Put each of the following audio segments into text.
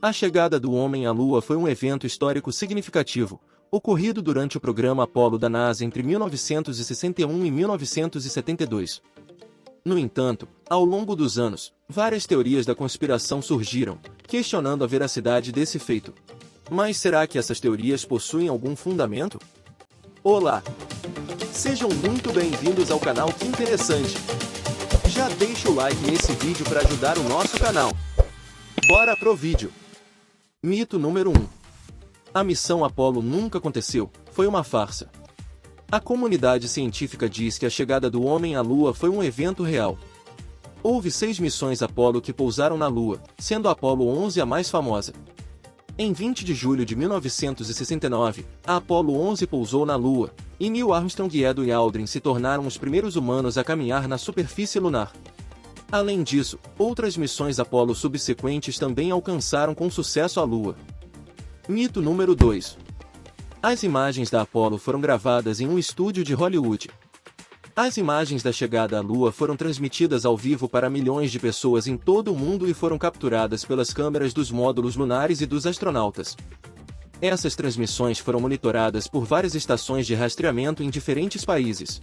A chegada do homem à Lua foi um evento histórico significativo, ocorrido durante o programa Apollo da NASA entre 1961 e 1972. No entanto, ao longo dos anos, várias teorias da conspiração surgiram, questionando a veracidade desse feito. Mas será que essas teorias possuem algum fundamento? Olá! Sejam muito bem-vindos ao canal Que Interessante! Já deixa o like nesse vídeo para ajudar o nosso canal. Bora pro vídeo! Mito número 1. A missão Apollo nunca aconteceu, foi uma farsa. A comunidade científica diz que a chegada do homem à Lua foi um evento real. Houve 6 missões Apollo que pousaram na Lua, sendo a Apollo 11 a mais famosa. Em 20 de julho de 1969, a Apollo 11 pousou na Lua, e Neil Armstrong e Edwin Aldrin se tornaram os primeiros humanos a caminhar na superfície lunar. Além disso, outras missões Apollo subsequentes também alcançaram com sucesso a Lua. Mito número 2. As imagens da Apollo foram gravadas em um estúdio de Hollywood. As imagens da chegada à Lua foram transmitidas ao vivo para milhões de pessoas em todo o mundo e foram capturadas pelas câmeras dos módulos lunares e dos astronautas. Essas transmissões foram monitoradas por várias estações de rastreamento em diferentes países.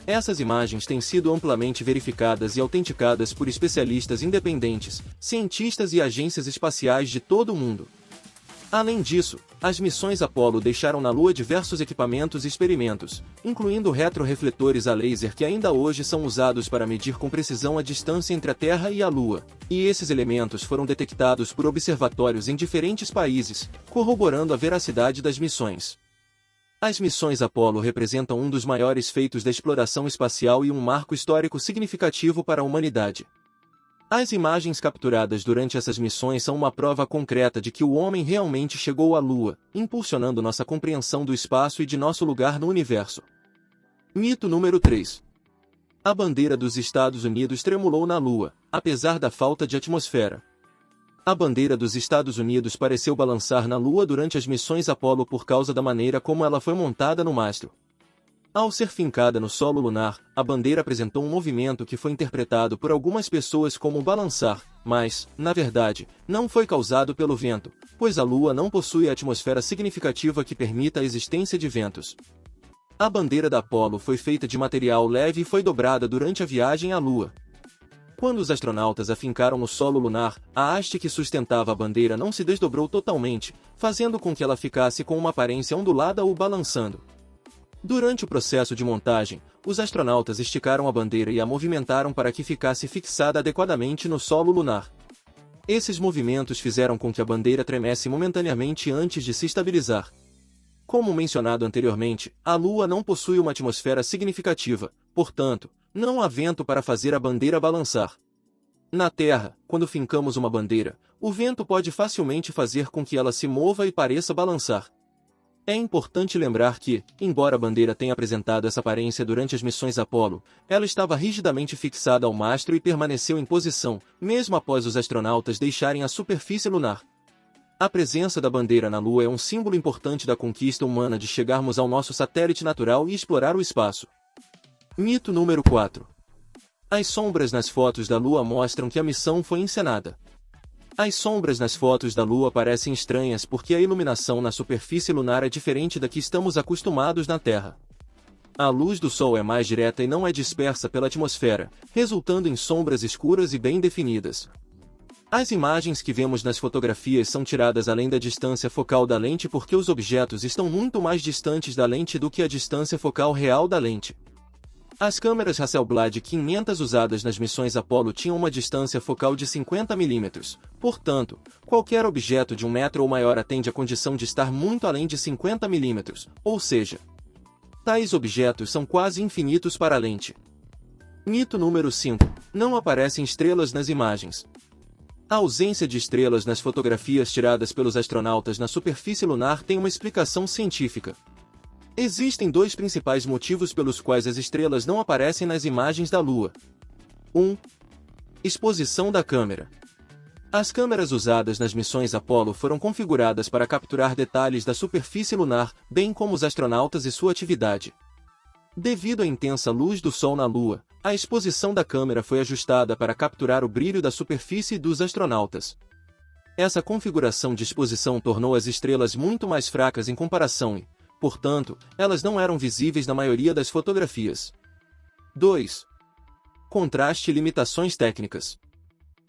Essas imagens têm sido amplamente verificadas e autenticadas por especialistas independentes, cientistas e agências espaciais de todo o mundo. Além disso, as missões Apollo deixaram na Lua diversos equipamentos e experimentos, incluindo retrorefletores a laser que ainda hoje são usados para medir com precisão a distância entre a Terra e a Lua, e esses elementos foram detectados por observatórios em diferentes países, corroborando a veracidade das missões. As missões Apollo representam um dos maiores feitos da exploração espacial e um marco histórico significativo para a humanidade. As imagens capturadas durante essas missões são uma prova concreta de que o homem realmente chegou à Lua, impulsionando nossa compreensão do espaço e de nosso lugar no universo. Mito número 3. A bandeira dos Estados Unidos tremulou na Lua, apesar da falta de atmosfera. A bandeira dos Estados Unidos pareceu balançar na Lua durante as missões Apollo por causa da maneira como ela foi montada no mastro. Ao ser fincada no solo lunar, a bandeira apresentou um movimento que foi interpretado por algumas pessoas como balançar, mas, na verdade, não foi causado pelo vento, pois a Lua não possui atmosfera significativa que permita a existência de ventos. A bandeira da Apollo foi feita de material leve e foi dobrada durante a viagem à Lua. Quando os astronautas a fincaram no solo lunar, a haste que sustentava a bandeira não se desdobrou totalmente, fazendo com que ela ficasse com uma aparência ondulada ou balançando. Durante o processo de montagem, os astronautas esticaram a bandeira e a movimentaram para que ficasse fixada adequadamente no solo lunar. Esses movimentos fizeram com que a bandeira tremesse momentaneamente antes de se estabilizar. Como mencionado anteriormente, a Lua não possui uma atmosfera significativa, portanto, não há vento para fazer a bandeira balançar. Na Terra, quando fincamos uma bandeira, o vento pode facilmente fazer com que ela se mova e pareça balançar. É importante lembrar que, embora a bandeira tenha apresentado essa aparência durante as missões Apollo, ela estava rigidamente fixada ao mastro e permaneceu em posição, mesmo após os astronautas deixarem a superfície lunar. A presença da bandeira na Lua é um símbolo importante da conquista humana de chegarmos ao nosso satélite natural e explorar o espaço. Mito número 4. As sombras nas fotos da Lua mostram que a missão foi encenada. As sombras nas fotos da Lua parecem estranhas porque a iluminação na superfície lunar é diferente da que estamos acostumados na Terra. A luz do Sol é mais direta e não é dispersa pela atmosfera, resultando em sombras escuras e bem definidas. As imagens que vemos nas fotografias são tiradas além da distância focal da lente porque os objetos estão muito mais distantes da lente do que a distância focal real da lente. As câmeras Hasselblad 500 usadas nas missões Apollo tinham uma distância focal de 50 mm, portanto, qualquer objeto de 1 metro ou maior atende à condição de estar muito além de 50 mm, ou seja, tais objetos são quase infinitos para a lente. Mito número 5. Não aparecem estrelas nas imagens. A ausência de estrelas nas fotografias tiradas pelos astronautas na superfície lunar tem uma explicação científica. Existem 2 principais motivos pelos quais as estrelas não aparecem nas imagens da Lua. 1. Exposição da câmera. As câmeras usadas nas missões Apollo foram configuradas para capturar detalhes da superfície lunar, bem como os astronautas e sua atividade. Devido à intensa luz do Sol na Lua, a exposição da câmera foi ajustada para capturar o brilho da superfície dos astronautas. Essa configuração de exposição tornou as estrelas muito mais fracas em comparação e, portanto, elas não eram visíveis na maioria das fotografias. 2. Contraste e limitações técnicas.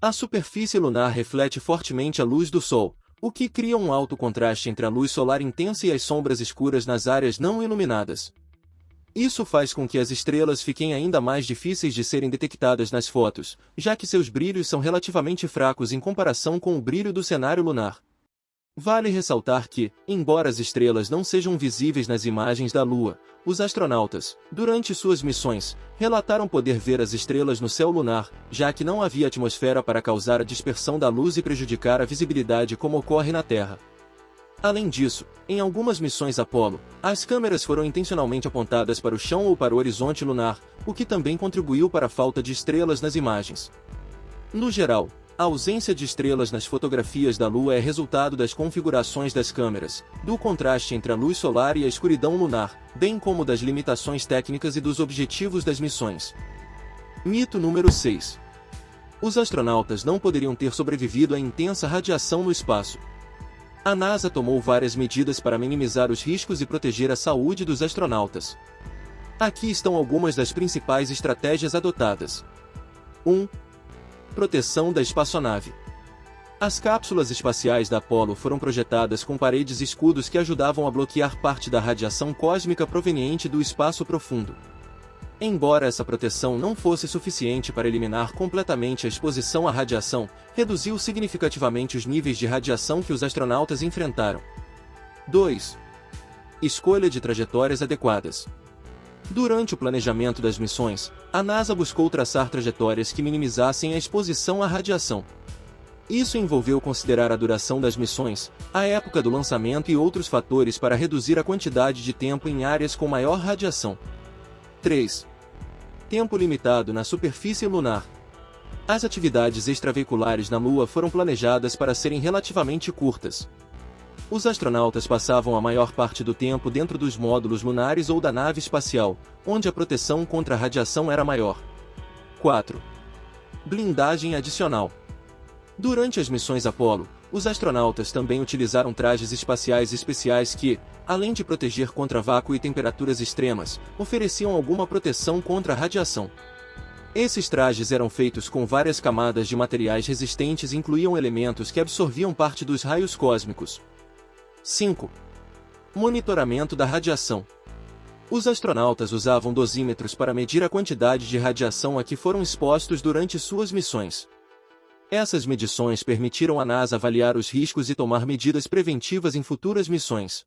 A superfície lunar reflete fortemente a luz do Sol, o que cria um alto contraste entre a luz solar intensa e as sombras escuras nas áreas não iluminadas. Isso faz com que as estrelas fiquem ainda mais difíceis de serem detectadas nas fotos, já que seus brilhos são relativamente fracos em comparação com o brilho do cenário lunar. Vale ressaltar que, embora as estrelas não sejam visíveis nas imagens da Lua, os astronautas, durante suas missões, relataram poder ver as estrelas no céu lunar, já que não havia atmosfera para causar a dispersão da luz e prejudicar a visibilidade como ocorre na Terra. Além disso, em algumas missões Apollo, as câmeras foram intencionalmente apontadas para o chão ou para o horizonte lunar, o que também contribuiu para a falta de estrelas nas imagens. No geral, a ausência de estrelas nas fotografias da Lua é resultado das configurações das câmeras, do contraste entre a luz solar e a escuridão lunar, bem como das limitações técnicas e dos objetivos das missões. Mito número 6. Os astronautas não poderiam ter sobrevivido à intensa radiação no espaço. A NASA tomou várias medidas para minimizar os riscos e proteger a saúde dos astronautas. Aqui estão algumas das principais estratégias adotadas. 1. Proteção da espaçonave. As cápsulas espaciais da Apollo foram projetadas com paredes e escudos que ajudavam a bloquear parte da radiação cósmica proveniente do espaço profundo. Embora essa proteção não fosse suficiente para eliminar completamente a exposição à radiação, reduziu significativamente os níveis de radiação que os astronautas enfrentaram. 2. Escolha de trajetórias adequadas. Durante o planejamento das missões, a NASA buscou traçar trajetórias que minimizassem a exposição à radiação. Isso envolveu considerar a duração das missões, a época do lançamento e outros fatores para reduzir a quantidade de tempo em áreas com maior radiação. 3. Tempo limitado na superfície lunar. As atividades extraveiculares na Lua foram planejadas para serem relativamente curtas. Os astronautas passavam a maior parte do tempo dentro dos módulos lunares ou da nave espacial, onde a proteção contra a radiação era maior. 4. Blindagem adicional. Durante as missões Apollo, os astronautas também utilizaram trajes espaciais especiais que, além de proteger contra vácuo e temperaturas extremas, ofereciam alguma proteção contra a radiação. Esses trajes eram feitos com várias camadas de materiais resistentes e incluíam elementos que absorviam parte dos raios cósmicos. 5. Monitoramento da radiação. Os astronautas usavam dosímetros para medir a quantidade de radiação a que foram expostos durante suas missões. Essas medições permitiram à NASA avaliar os riscos e tomar medidas preventivas em futuras missões.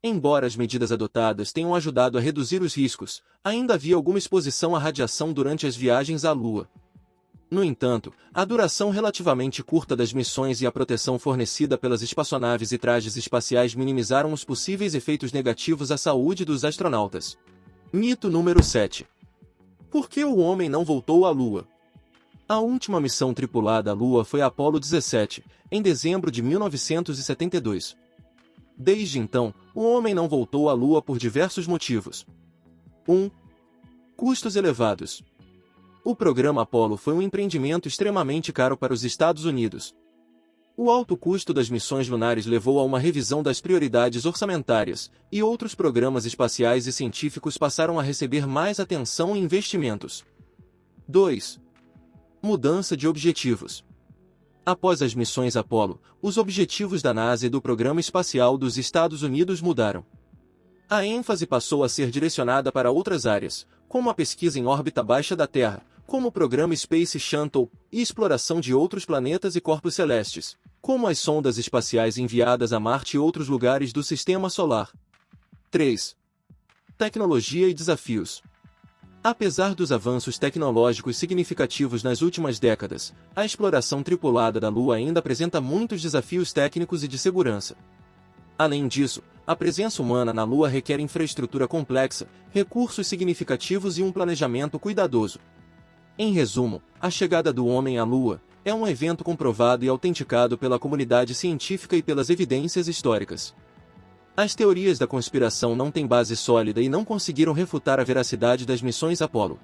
Embora as medidas adotadas tenham ajudado a reduzir os riscos, ainda havia alguma exposição à radiação durante as viagens à Lua. No entanto, a duração relativamente curta das missões e a proteção fornecida pelas espaçonaves e trajes espaciais minimizaram os possíveis efeitos negativos à saúde dos astronautas. Mito número 7. Por que o homem não voltou à Lua? A última missão tripulada à Lua foi a Apollo 17, em dezembro de 1972. Desde então, o homem não voltou à Lua por diversos motivos. 1. Custos elevados. O programa Apollo foi um empreendimento extremamente caro para os Estados Unidos. O alto custo das missões lunares levou a uma revisão das prioridades orçamentárias, e outros programas espaciais e científicos passaram a receber mais atenção e investimentos. 2. Mudança de objetivos. Após as missões Apollo, os objetivos da NASA e do Programa Espacial dos Estados Unidos mudaram. A ênfase passou a ser direcionada para outras áreas, como a pesquisa em órbita baixa da Terra, como o programa Space Shuttle, e exploração de outros planetas e corpos celestes, como as sondas espaciais enviadas a Marte e outros lugares do Sistema Solar. 3. Tecnologia e desafios. Apesar dos avanços tecnológicos significativos nas últimas décadas, a exploração tripulada da Lua ainda apresenta muitos desafios técnicos e de segurança. Além disso, a presença humana na Lua requer infraestrutura complexa, recursos significativos e um planejamento cuidadoso. Em resumo, a chegada do homem à Lua é um evento comprovado e autenticado pela comunidade científica e pelas evidências históricas. As teorias da conspiração não têm base sólida e não conseguiram refutar a veracidade das missões Apollo.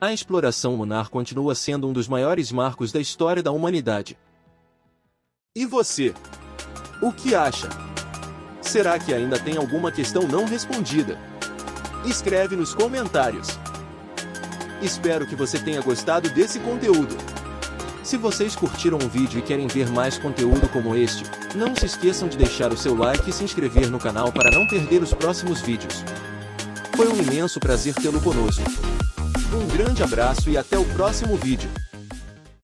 A exploração lunar continua sendo um dos maiores marcos da história da humanidade. E você? O que acha? Será que ainda tem alguma questão não respondida? Escreve nos comentários. Espero que você tenha gostado desse conteúdo. Se vocês curtiram o vídeo e querem ver mais conteúdo como este, não se esqueçam de deixar o seu like e se inscrever no canal para não perder os próximos vídeos. Foi um imenso prazer tê-lo conosco. Um grande abraço e até o próximo vídeo.